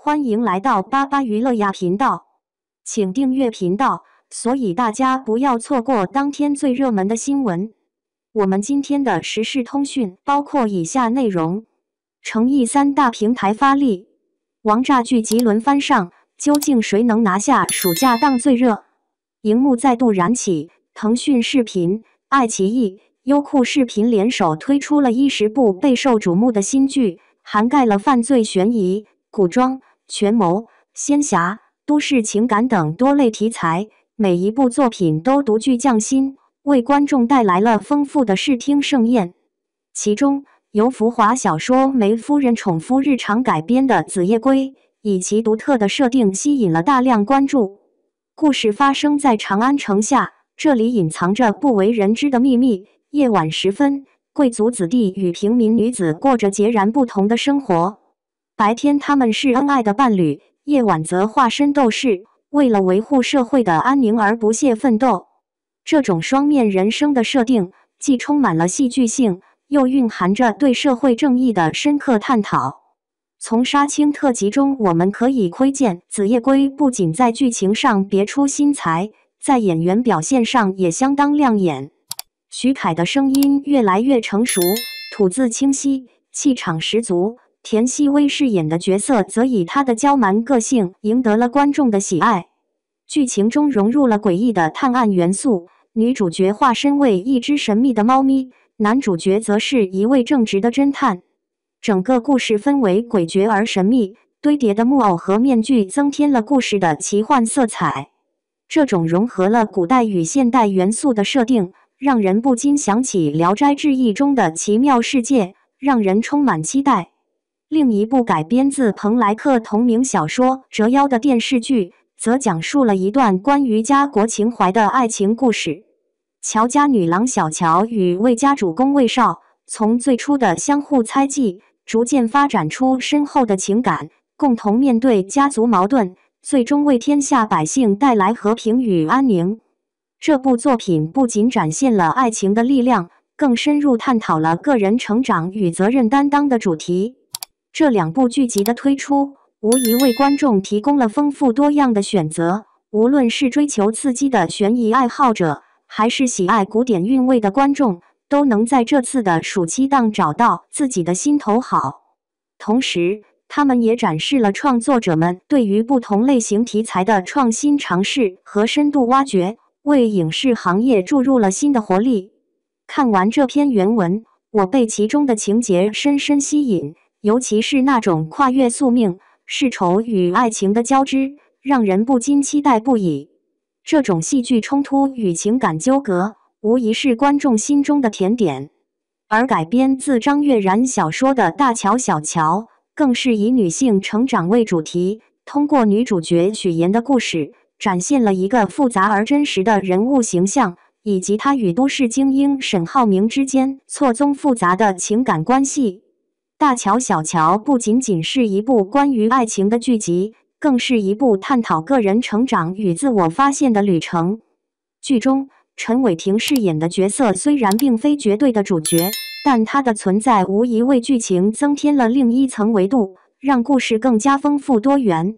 欢迎来到巴巴娱乐呀频道，请订阅频道，所以大家不要错过当天最热门的新闻。我们今天的时事通讯包括以下内容：诚意3大平台发力，王炸剧集轮番上，究竟谁能拿下暑假档最热？荧幕再度燃起，腾讯视频、爱奇艺、优酷视频联手推出了10部备受瞩目的新剧，涵盖了犯罪悬疑、古装、权谋、仙侠、都市情感等多类题材，每一部作品都独具匠心，为观众带来了丰富的视听盛宴。其中，由浮华小说梅夫人宠夫日常改编的《紫夜归》，以其独特的设定吸引了大量关注。故事发生在长安城下，这里隐藏着不为人知的秘密。夜晚时分，贵族子弟与平民女子过着截然不同的生活。白天他们是恩爱的伴侣，夜晚则化身斗士，为了维护社会的安宁而不懈奋斗。这种双面人生的设定，既充满了戏剧性，又蕴含着对社会正义的深刻探讨。从杀青特辑中，我们可以窥见紫夜归不仅在剧情上别出心裁，在演员表现上也相当亮眼。徐凯的声音越来越成熟，吐字清晰，气场十足。田曦薇饰演的角色则以她的娇蛮个性赢得了观众的喜爱。剧情中融入了诡异的探案元素，女主角化身为一只神秘的猫咪，男主角则是一位正直的侦探。整个故事氛围诡谲而神秘，堆叠的木偶和面具增添了故事的奇幻色彩。这种融合了古代与现代元素的设定，让人不禁想起《聊斋志异》中的奇妙世界，让人充满期待。另一部改编自蓬莱客同名小说《折腰》的电视剧，则讲述了一段关于家国情怀的爱情故事。乔家女郎小乔与魏家主公魏少，从最初的相互猜忌，逐渐发展出深厚的情感，共同面对家族矛盾，最终为天下百姓带来和平与安宁。这部作品不仅展现了爱情的力量，更深入探讨了个人成长与责任担当的主题。这2部剧集的推出，无疑为观众提供了丰富多样的选择，无论是追求刺激的悬疑爱好者，还是喜爱古典韵味的观众，都能在这次的暑期档找到自己的心头好。同时，他们也展示了创作者们对于不同类型题材的创新尝试和深度挖掘，为影视行业注入了新的活力。看完这篇原文，我被其中的情节深深吸引，尤其是那种跨越宿命、世仇与爱情的交织，让人不禁期待不已。这种戏剧冲突与情感纠葛，无疑是观众心中的甜点。而改编自张悦然小说的《大乔小乔》，更是以女性成长为主题，通过女主角许妍的故事，展现了一个复杂而真实的人物形象，以及她与都市精英沈浩明之间错综复杂的情感关系。大乔小乔不仅仅是一部关于爱情的剧集，更是一部探讨个人成长与自我发现的旅程。剧中，陈伟霆饰演的角色虽然并非绝对的主角，但他的存在无疑为剧情增添了另一层维度，让故事更加丰富多元。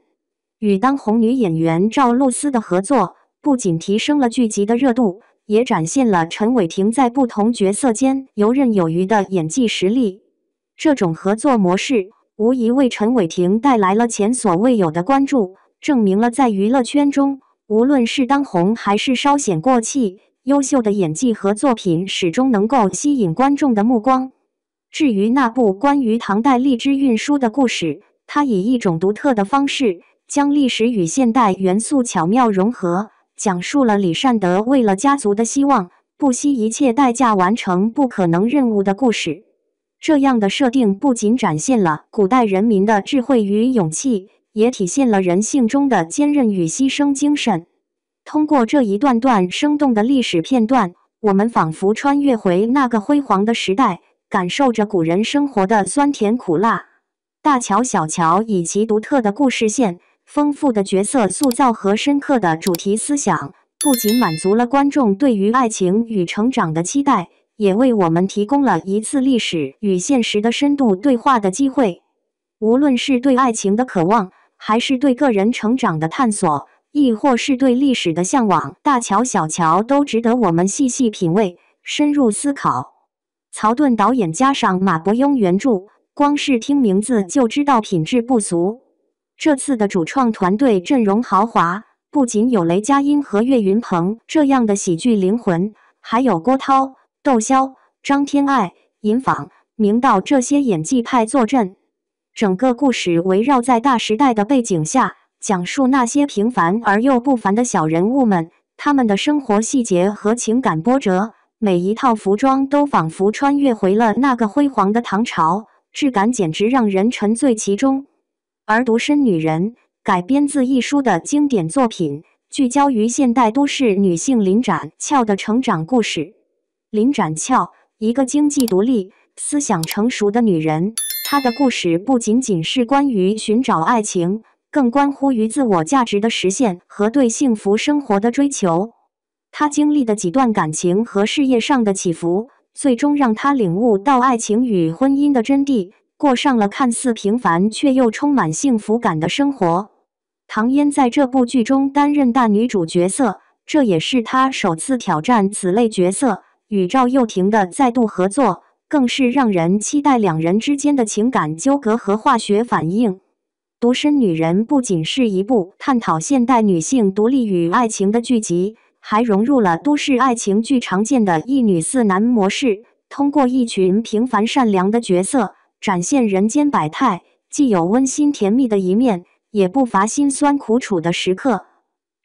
与当红女演员赵露思的合作，不仅提升了剧集的热度，也展现了陈伟霆在不同角色间游刃有余的演技实力。这种合作模式无疑为陈伟霆带来了前所未有的关注，证明了在娱乐圈中，无论是当红还是稍显过气，优秀的演技和作品始终能够吸引观众的目光。至于那部关于唐代荔枝运输的故事，它以一种独特的方式，将历史与现代元素巧妙融合，讲述了李善德为了家族的希望，不惜一切代价完成不可能任务的故事。这样的设定不仅展现了古代人民的智慧与勇气，也体现了人性中的坚韧与牺牲精神。通过这一段段生动的历史片段，我们仿佛穿越回那个辉煌的时代，感受着古人生活的酸甜苦辣。大乔小乔以其独特的故事线、丰富的角色塑造和深刻的主题思想，不仅满足了观众对于爱情与成长的期待，也为我们提供了一次历史与现实的深度对话的机会。无论是对爱情的渴望，还是对个人成长的探索，亦或是对历史的向往，大乔小乔都值得我们细细品味，深入思考。曹盾导演加上马伯庸原著，光是听名字就知道品质不俗。这次的主创团队阵容豪华，不仅有雷佳音和岳云鹏这样的喜剧灵魂，还有郭涛、窦骁、张天爱、尹昉、明道这些演技派坐镇。整个故事围绕在大时代的背景下，讲述那些平凡而又不凡的小人物们，他们的生活细节和情感波折。每一套服装都仿佛穿越回了那个辉煌的唐朝，质感简直让人沉醉其中。而《独身女人》改编自一书的经典作品，聚焦于现代都市女性林展翘的成长故事。林展翘，一个经济独立、思想成熟的女人，她的故事不仅仅是关于寻找爱情，更关乎于自我价值的实现和对幸福生活的追求。他经历的几段感情和事业上的起伏，最终让他领悟到爱情与婚姻的真谛，过上了看似平凡却又充满幸福感的生活。唐嫣在这部剧中担任大女主角色，这也是她首次挑战此类角色，与赵又廷的再度合作，更是让人期待两人之间的情感纠葛和化学反应。《独身女人》不仅是一部探讨现代女性独立与爱情的剧集，还融入了都市爱情剧常见的一女四男模式，通过一群平凡善良的角色，展现人间百态，既有温馨甜蜜的一面，也不乏辛酸苦楚的时刻。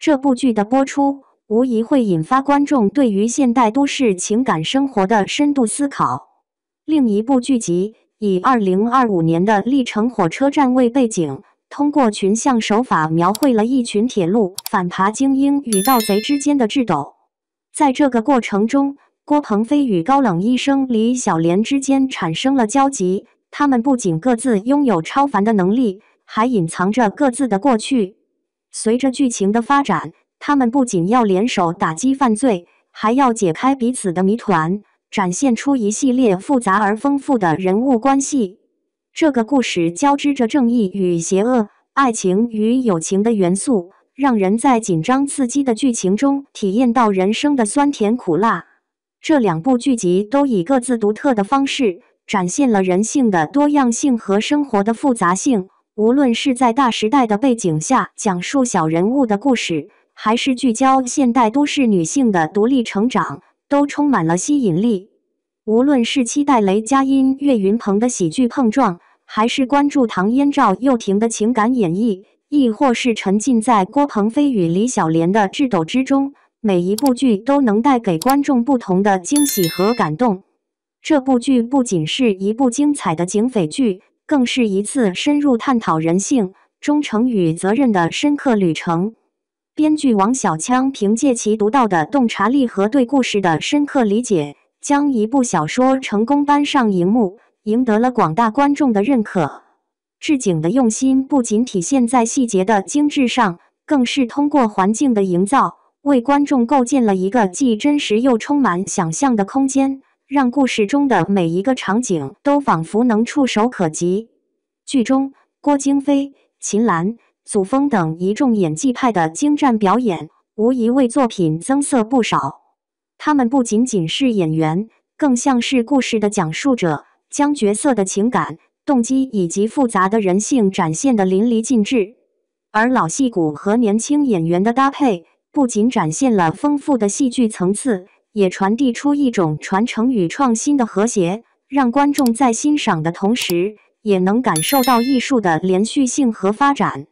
这部剧的播出，无疑会引发观众对于现代都市情感生活的深度思考。另一部剧集以2025年的历城火车站为背景，通过群像手法描绘了一群铁路反扒精英与盗贼之间的智斗。在这个过程中，郭鹏飞与高冷医生李小莲之间产生了交集，他们不仅各自拥有超凡的能力，还隐藏着各自的过去。随着剧情的发展，他们不仅要联手打击犯罪，还要解开彼此的谜团，展现出一系列复杂而丰富的人物关系。这个故事交织着正义与邪恶、爱情与友情的元素，让人在紧张刺激的剧情中体验到人生的酸甜苦辣。这两部剧集都以各自独特的方式，展现了人性的多样性和生活的复杂性。无论是在大时代的背景下讲述小人物的故事，还是聚焦现代都市女性的独立成长，都充满了吸引力。无论是期待雷佳音、岳云鹏的喜剧碰撞，还是关注唐嫣、赵又廷的情感演绎，亦或是沉浸在郭鹏飞与李小莲的智斗之中，每一部剧都能带给观众不同的惊喜和感动。这部剧不仅是一部精彩的警匪剧，更是一次深入探讨人性、忠诚与责任的深刻旅程。编剧王小枪凭借其独到的洞察力和对故事的深刻理解，将一部小说成功搬上荧幕，赢得了广大观众的认可。置景的用心不仅体现在细节的精致上，更是通过环境的营造，为观众构建了一个既真实又充满想象的空间，让故事中的每一个场景都仿佛能触手可及。剧中，郭京飞、秦岚、祖峰等一众演技派的精湛表演，无疑为作品增色不少。他们不仅仅是演员，更像是故事的讲述者，将角色的情感、动机以及复杂的人性展现得淋漓尽致。而老戏骨和年轻演员的搭配，不仅展现了丰富的戏剧层次，也传递出一种传承与创新的和谐，让观众在欣赏的同时，也能感受到艺术的连续性和发展。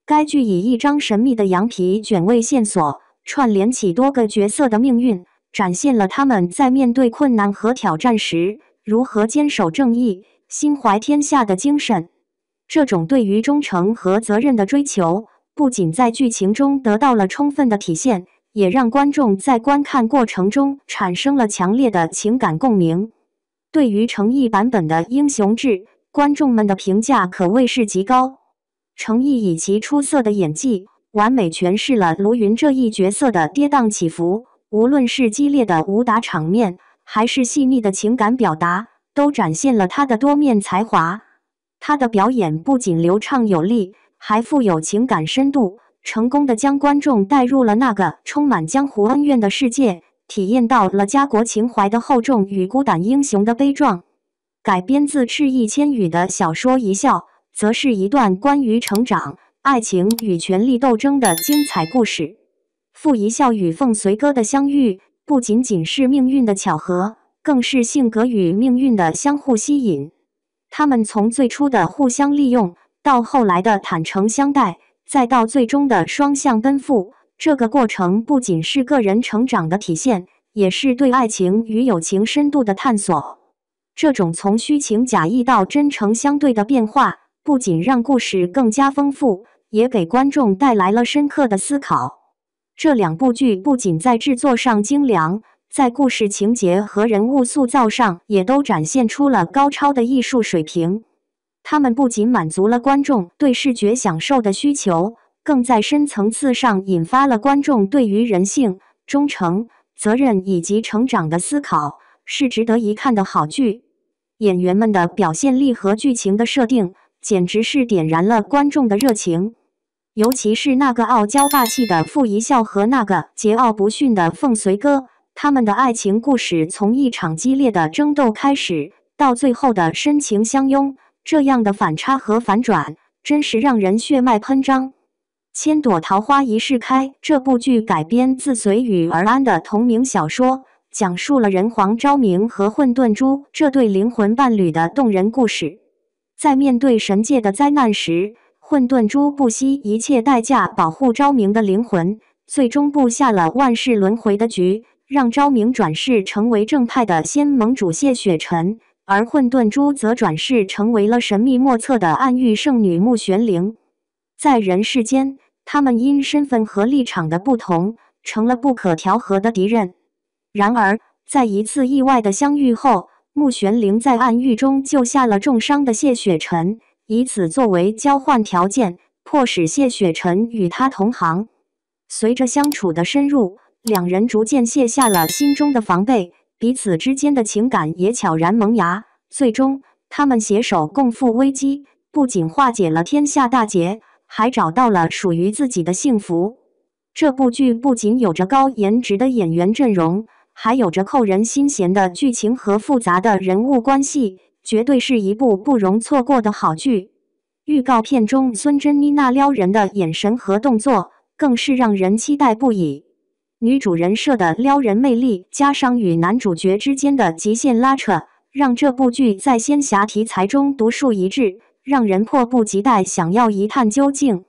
该剧以一张神秘的羊皮卷为线索，串联起多个角色的命运，展现了他们在面对困难和挑战时，如何坚守正义、心怀天下的精神。这种对于忠诚和责任的追求，不仅在剧情中得到了充分的体现，也让观众在观看过程中产生了强烈的情感共鸣。对于程毅版本的英雄志，观众们的评价可谓是极高。程毅以其出色的演技，完美诠释了卢云这一角色的跌宕起伏，无论是激烈的武打场面，还是细腻的情感表达，都展现了他的多面才华。他的表演不仅流畅有力，还富有情感深度，成功的将观众带入了那个充满江湖恩怨的世界，体验到了家国情怀的厚重与孤胆英雄的悲壮。改编自赤翼千语的小说《一笑》，则是一段关于成长、爱情与权力斗争的精彩故事。傅一笑与凤随哥的相遇，不仅仅是命运的巧合，更是性格与命运的相互吸引。他们从最初的互相利用，到后来的坦诚相待，再到最终的双向奔赴，这个过程不仅是个人成长的体现，也是对爱情与友情深度的探索。这种从虚情假意到真诚相对的变化，不仅让故事更加丰富，也给观众带来了深刻的思考。这两部剧不仅在制作上精良，在故事情节和人物塑造上也都展现出了高超的艺术水平。他们不仅满足了观众对视觉享受的需求，更在深层次上引发了观众对于人性、忠诚、责任以及成长的思考，是值得一看的好剧。演员们的表现力和剧情的设定，简直是点燃了观众的热情。尤其是那个傲娇霸气的傅一笑和那个桀骜不驯的凤随哥，他们的爱情故事从一场激烈的争斗开始，到最后的深情相拥，这样的反差和反转，真是让人血脉喷张。千朵桃花一世开这部剧改编自随遇而安的同名小说，讲述了人皇昭明和混沌珠这对灵魂伴侣的动人故事。在面对神界的灾难时，混沌珠不惜一切代价保护昭明的灵魂，最终布下了万世轮回的局，让昭明转世成为正派的仙盟主谢雪晨，而混沌珠则转世成为了神秘莫测的暗域圣女穆玄灵。在人世间，他们因身份和立场的不同，成了不可调和的敌人。然而，在一次意外的相遇后，穆玄灵在暗狱中救下了重伤的谢雪晨，以此作为交换条件，迫使谢雪晨与他同行。随着相处的深入，两人逐渐卸下了心中的防备，彼此之间的情感也悄然萌芽。最终，他们携手共赴危机，不仅化解了天下大劫，还找到了属于自己的幸福。这部剧不仅有着高颜值的演员阵容，还有着扣人心弦的剧情和复杂的人物关系，绝对是一部不容错过的好剧。预告片中孙珍妮那撩人的眼神和动作，更是让人期待不已。女主人设的撩人魅力，加上与男主角之间的极限拉扯，让这部剧在仙侠题材中独树一帜，让人迫不及待想要一探究竟。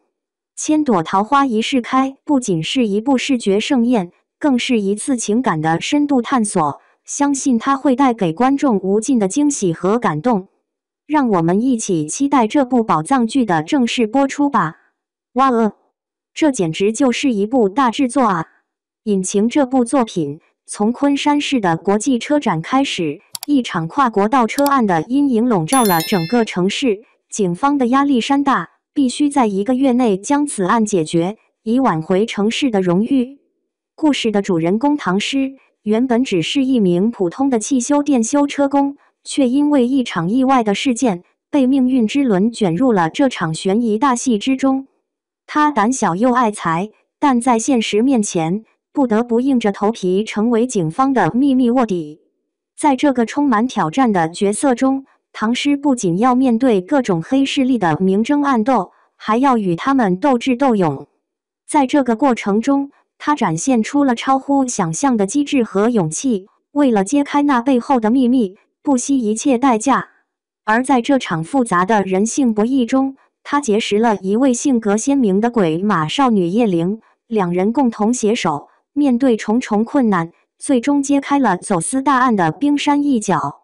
千朵桃花一世开不仅是一部视觉盛宴，更是一次情感的深度探索，相信它会带给观众无尽的惊喜和感动。让我们一起期待这部宝藏剧的正式播出吧！哇这简直就是一部大制作啊！引擎这部作品从昆山市的国际车展开始，一场跨国盗车案的阴影笼罩了整个城市，警方的压力山大，必须在1个月内将此案解决，以挽回城市的荣誉。故事的主人公唐诗，原本只是一名普通的汽修店修车工，却因为一场意外的事件，被命运之轮卷入了这场悬疑大戏之中。他胆小又爱财，但在现实面前，不得不硬着头皮成为警方的秘密卧底。在这个充满挑战的角色中，唐诗不仅要面对各种黑势力的明争暗斗，还要与他们斗智斗勇。在这个过程中，他展现出了超乎想象的机智和勇气，为了揭开那背后的秘密，不惜一切代价。而在这场复杂的人性博弈中，他结识了一位性格鲜明的鬼马少女叶灵，两人共同携手，面对重重困难，最终揭开了走私大案的冰山一角。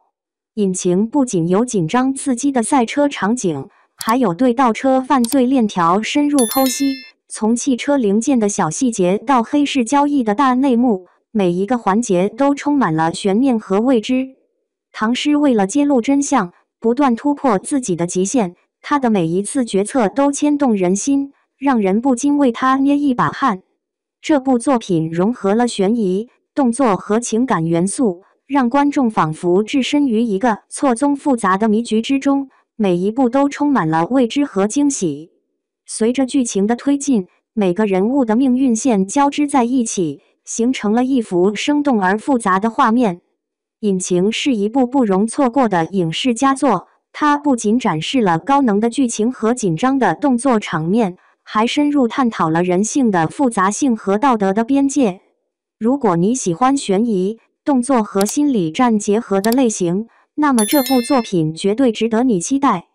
引擎不仅有紧张刺激的赛车场景，还有对盗车犯罪链条深入剖析，从汽车零件的小细节到黑市交易的大内幕，每一个环节都充满了悬念和未知。唐诗为了揭露真相，不断突破自己的极限，他的每一次决策都牵动人心，让人不禁为他捏一把汗。这部作品融合了悬疑、动作和情感元素，让观众仿佛置身于一个错综复杂的迷局之中，每一步都充满了未知和惊喜。随着剧情的推进，每个人物的命运线交织在一起，形成了一幅生动而复杂的画面。引擎是一部不容错过的影视佳作，它不仅展示了高能的剧情和紧张的动作场面，还深入探讨了人性的复杂性和道德的边界。如果你喜欢悬疑、动作和心理战结合的类型，那么这部作品绝对值得你期待。